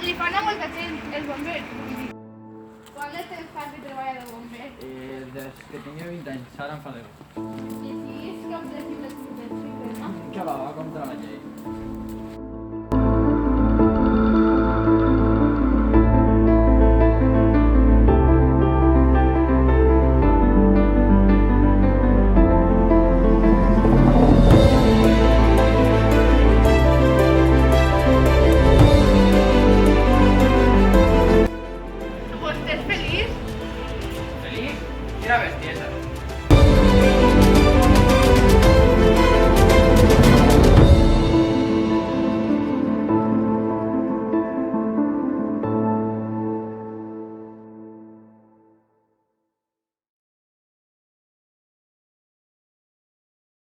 Li fan a molta gent, els bombers. Quant de temps fas de treballar de bomber? Des que tenia 20 anys, ara em fa 10. I si és com de cicles, no? Que va contra la llei. ¿Vostè és feliç? Feliç? Quina bestiesa.